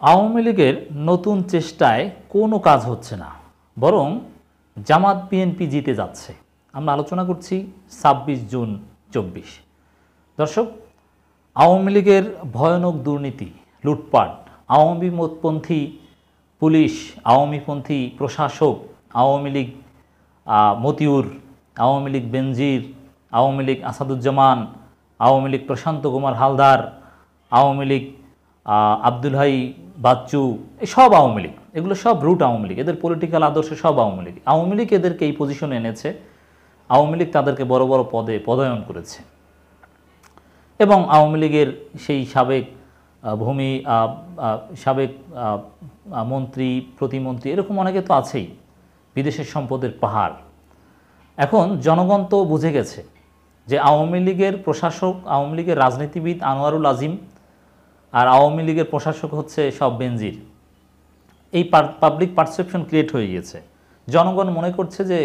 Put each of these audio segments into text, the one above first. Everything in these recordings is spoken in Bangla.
আওয়ামী লীগের নতুন চেষ্টায় কোনো কাজ হচ্ছে না, বরং জামাত বিএনপি জিতে যাচ্ছে। আমরা আলোচনা করছি ২৬ জুন ২৪। দর্শক, আওয়ামী লীগের ভয়ানক দুর্নীতি, লুটপাট, আওয়ামীপন্থী পুলিশ, আওয়ামীপন্থী প্রশাসক, আওয়ামী লীগ মতিউর, আওয়ামী লীগ বেনজির, আওয়ামী লীগ আসাদুজ্জামান, আওয়ামী লীগ প্রশান্ত কুমার হালদার, আওয়ামী লীগ আব্দুল হাই বাচ্চু, সব আওয়ামী লীগ, এগুলো সব রুট আওয়ামী লীগ, এদের পলিটিক্যাল আদর্শ সব আওয়ামী লীগ। আওয়ামী লীগ এদেরকে এই পজিশনে এনেছে, আওয়ামী লীগ তাদেরকে বড় বড় পদে পদায়ন করেছে। এবং আওয়ামী লীগের সেই সাবেক সাবেক মন্ত্রী, প্রতিমন্ত্রী, এরকম অনেকে তো আছেই, বিদেশের সম্পদের পাহাড়। এখন জনগণ তো বুঝে গেছে যে আওয়ামী লীগের প্রশাসক, আওয়ামী লীগের রাজনীতিবিদ আনোয়ারুল আজিম, আর আওয়ামী লীগের প্রশাসক হচ্ছে সব বেনজির। এই পাবলিক পারসেপশন ক্রিয়েট হয়ে গিয়েছে। জনগণ মনে করছে যে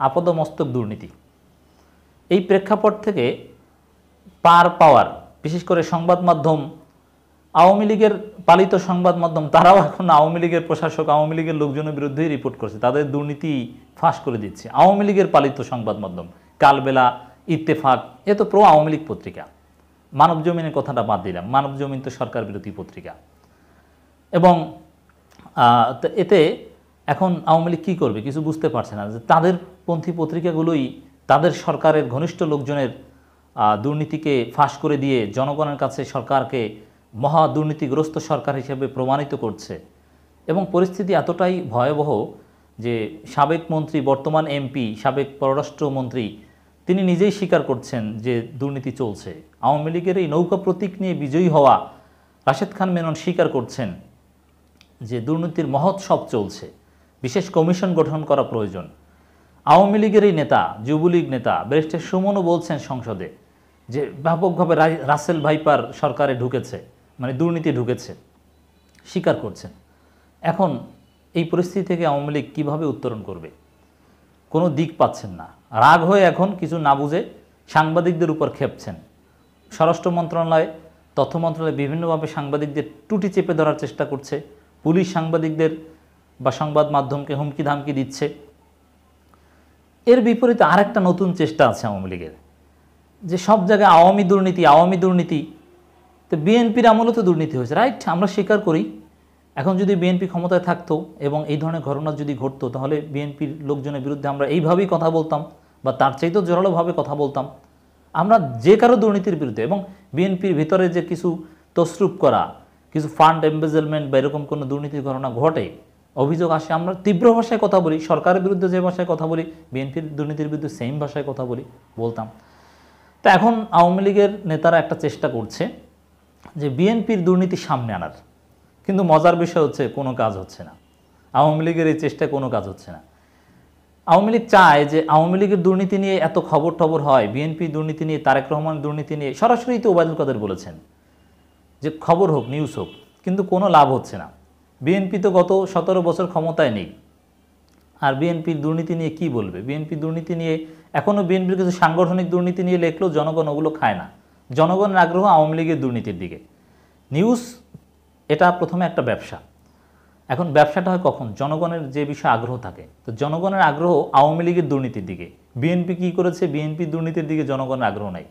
আপদমস্তক দুর্নীতি। এই প্রেক্ষাপট থেকে পার পাওয়ার, বিশেষ করে সংবাদ মাধ্যম, আওয়ামী লীগের পালিত সংবাদ মাধ্যম, তারাও এখন আওয়ামী লীগের প্রশাসক, আওয়ামী লীগের লোকজনের বিরুদ্ধেই রিপোর্ট করছে, তাদের দুর্নীতি ফাঁস করে দিচ্ছে। আওয়ামী লীগের পালিত সংবাদ মাধ্যম, কালবেলা, ইত্তেফাক, এ তো প্রো আওয়ামী লীগ পত্রিকা। মানব জমিনের কথাটা বাদ দিলাম, মানব জমিন তো সরকার বিরোধী পত্রিকা। এবং এতে এখন আওয়ামী লীগ কী করবে কিছু বুঝতে পারছে না, যে তাদের পন্থী পত্রিকাগুলোই তাদের সরকারের ঘনিষ্ঠ লোকজনের দুর্নীতিকে ফাঁস করে দিয়ে জনগণের কাছে সরকারকে মহা দুর্নীতিগ্রস্ত সরকার হিসেবে প্রমাণিত করছে। এবং পরিস্থিতি এতটাই ভয়াবহ যে সাবেক মন্ত্রী, বর্তমান এমপি, সাবেক পররাষ্ট্রমন্ত্রী, তিনি নিজেই স্বীকার করছেন যে দুর্নীতি চলছে। আওয়ামী লীগের এই নৌকা প্রতীক নিয়ে বিজয়ী হওয়া রাশেদ খান মেনন স্বীকার করছেন যে দুর্নীতির মহোৎসব চলছে, বিশেষ কমিশন গঠন করা প্রয়োজন। আওয়ামী লীগের এই নেতা, যুবলীগ নেতা ব্যারিস্টার সুমনও বলছেন সংসদে যে ব্যাপকভাবে রাসেল ভাইপার সরকারে ঢুকেছে, মানে দুর্নীতি ঢুকেছে, স্বীকার করছেন। এখন এই পরিস্থিতি থেকে আওয়ামী লীগ কীভাবে উত্তরণ করবে কোনো দিক পাচ্ছেন না। রাগ হয়ে এখন কিছু না বুঝে সাংবাদিকদের উপর খেপছেন। স্বরাষ্ট্র মন্ত্রণালয়, তথ্য মন্ত্রণালয় বিভিন্নভাবে সাংবাদিকদের টুটি চেপে ধরার চেষ্টা করছে। পুলিশ সাংবাদিকদের বা সংবাদ মাধ্যমকে হুমকি ধামকি দিচ্ছে। এর বিপরীতে আরেকটা নতুন চেষ্টা আছে আওয়ামী লীগের, যে সব জায়গায় আওয়ামী দুর্নীতি, আওয়ামী দুর্নীতি। তো বিএনপির আমলে তো দুর্নীতি হয়েছে, রাইট, আমরা স্বীকার করি। এখন যদি বিএনপি ক্ষমতায় থাকতো এবং এই ধরনের ঘটনা যদি ঘটতো, তাহলে বিএনপির লোকজনের বিরুদ্ধে আমরা এইভাবেই কথা বলতাম, বা তার চাইতেও জোরালোভাবে কথা বলতাম। আমরা যে কারো দুর্নীতির বিরুদ্ধে, এবং বিএনপির ভিতরে যে কিছু তসরুপ করা, কিছু ফান্ড এমবেজেলমেন্ট বা এরকম কোনো দুর্নীতির ঘটনা ঘটে, অভিযোগ আসে, আমরা তীব্র ভাষায় কথা বলি। সরকারের বিরুদ্ধে যে ভাষায় কথা বলি, বিএনপির দুর্নীতির বিরুদ্ধে সেম ভাষায় কথা বলতাম। তা এখন আওয়ামী লীগের নেতারা একটা চেষ্টা করছে যে বিএনপির দুর্নীতি সামনে আনার, কিন্তু মজার বিষয় হচ্ছে কোনো কাজ হচ্ছে না। আওয়ামী লীগের এই চেষ্টায় কোনো কাজ হচ্ছে না। আওয়ামী লীগ চায় যে আওয়ামী লীগের দুর্নীতি নিয়ে এত খবর টবর হয়, বিএনপি দুর্নীতি নিয়ে, তারেক রহমান দুর্নীতি নিয়ে, সরাসরি তো ওবায়দুল কাদের বলেছেন যে খবর হোক, নিউজ হোক, কিন্তু কোনো লাভ হচ্ছে না। বিএনপি তো গত 17 বছর ক্ষমতায় নেই, আর বিএনপির দুর্নীতি নিয়ে কি বলবে? বিএনপি দুর্নীতি নিয়ে এখনও বিএনপির কিছু সাংগঠনিক দুর্নীতি নিয়ে লেখলেও জনগণ ওগুলো খায় না। জনগণের আগ্রহ আওয়ামী লীগের দুর্নীতির দিকে। নিউজ এটা প্রথমে একটা ব্যবসা। এখন ব্যবসাটা হয় কখন? জনগণের যে বিষয়ে আগ্রহ থাকে। তো জনগণের আগ্রহ আওয়ামী লীগের দুর্নীতির দিকে। বিএনপি কী করেছে? বিএনপির দুর্নীতির দিকে জনগণের আগ্রহ নাই।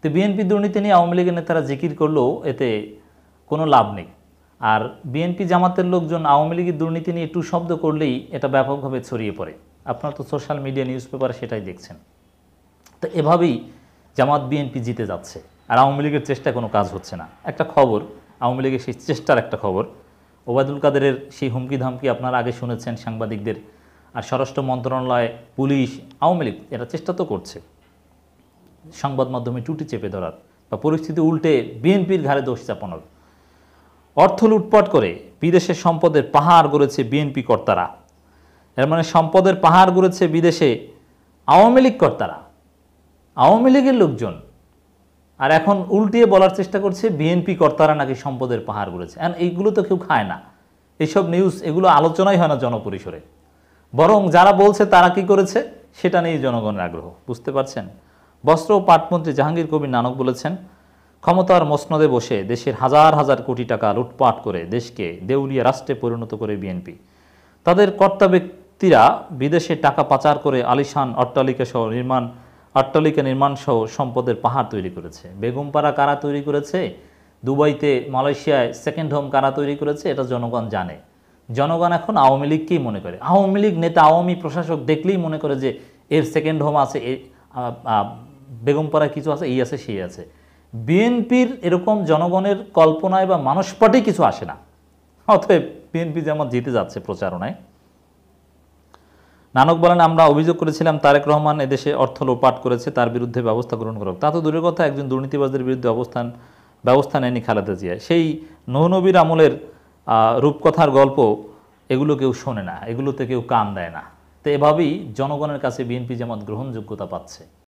তো বিএনপির দুর্নীতি নিয়ে আওয়ামী লীগের নেতারা জিকির করলেও এতে কোনো লাভ নেই। আর বিএনপি জামাতের লোকজন আওয়ামী লীগের দুর্নীতি নিয়ে একটু শব্দ করলেই এটা ব্যাপকভাবে ছড়িয়ে পড়ে। আপনারা তো সোশ্যাল মিডিয়া, নিউজ পেপারে সেটাই দেখছেন। তো এভাবেই জামাত বিএনপি জিতে যাচ্ছে, আর আওয়ামী লীগের চেষ্টায় কোনো কাজ হচ্ছে না। একটা খবর, আওয়ামী লীগের সেই চেষ্টার একটা খবর, ওবায়দুল কাদেরের সেই হুমকি ধামকি আপনারা আগে শুনেছেন সাংবাদিকদের। আর স্বরাষ্ট্র মন্ত্রণালয়, পুলিশ, আওয়ামী লীগ এরা চেষ্টা তো করছে সংবাদ মাধ্যমে টুটি চেপে ধরার বা পরিস্থিতি উল্টে বিএনপির ঘাড়ে দোষ চাপানোর। অর্থ লুটপাট করে বিদেশে সম্পদের পাহাড় গড়েছে বিএনপি কর্তারা। এর মানে সম্পদের পাহাড় গড়েছে বিদেশে আওয়ামী লীগ কর্তারা, আওয়ামী লীগের লোকজন। আর এখন উল্টিয়ে বলার চেষ্টা করছে বিএনপি কর্তারা নাকি সম্পদের পাহাড় গড়েছে। আর এইগুলো তো কেউ খায় না, এইসব নিউজ, এগুলো আলোচনাই হয় না জনপরিসরে। বরং যারা বলছে তারা কি করেছে সেটা নিয়েই জনগণের আগ্রহ। বুঝতে পারছেন? বস্ত্র ও পাটমন্ত্রী জাহাঙ্গীর কবির নানক বলেছেন, ক্ষমতার মসনদে বসে দেশের হাজার হাজার কোটি টাকা লুটপাট করে দেশকে দেউলিয়া রাষ্ট্রে পরিণত করে বিএনপি। তাদের কর্তা ব্যক্তিরা বিদেশে টাকা পাচার করে আলিশান অট্টালিকা নির্মাণ সহ সম্পদের পাহাড় তৈরি করেছে। বেগমপাড়া কারা তৈরি করেছে, দুবাইতে মালয়েশিয়ায় সেকেন্ড হোম কারা তৈরি করেছে, এটা জনগণ জানে। জনগণ এখন আওয়ামী লীগকেই মনে করে, আওয়ামী লীগ নেতা আওয়ামী প্রশাসক দেখলেই মনে করে যে এর সেকেন্ড হোম আছে, বেগমপাড়ায় কিছু আছে, এই আছে সেই আছে। বিএনপির এরকম জনগণের কল্পনায় বা মানসপটে কিছু আসে না। অতএব বিএনপি যেমন জিতে যাচ্ছে প্রচারণায়। নানক বলেন, আমরা অভিযোগ করেছিলাম তারেক রহমান এদেশে অর্থ লোপাট করেছে, তার বিরুদ্ধে ব্যবস্থা গ্রহণ করুক। তা তো দূরের কথা, একজন দুর্নীতিবাজদের বিরুদ্ধে ব্যবস্থা নেয়নি খালেদা জিয়া। সেই নবীর আমলের রূপকথার গল্প এগুলো কেউ শোনে না, এগুলোতে কেউ কান দেয় না। তো এভাবেই জনগণের কাছে বিএনপি যেমন গ্রহণযোগ্যতা পাচ্ছে।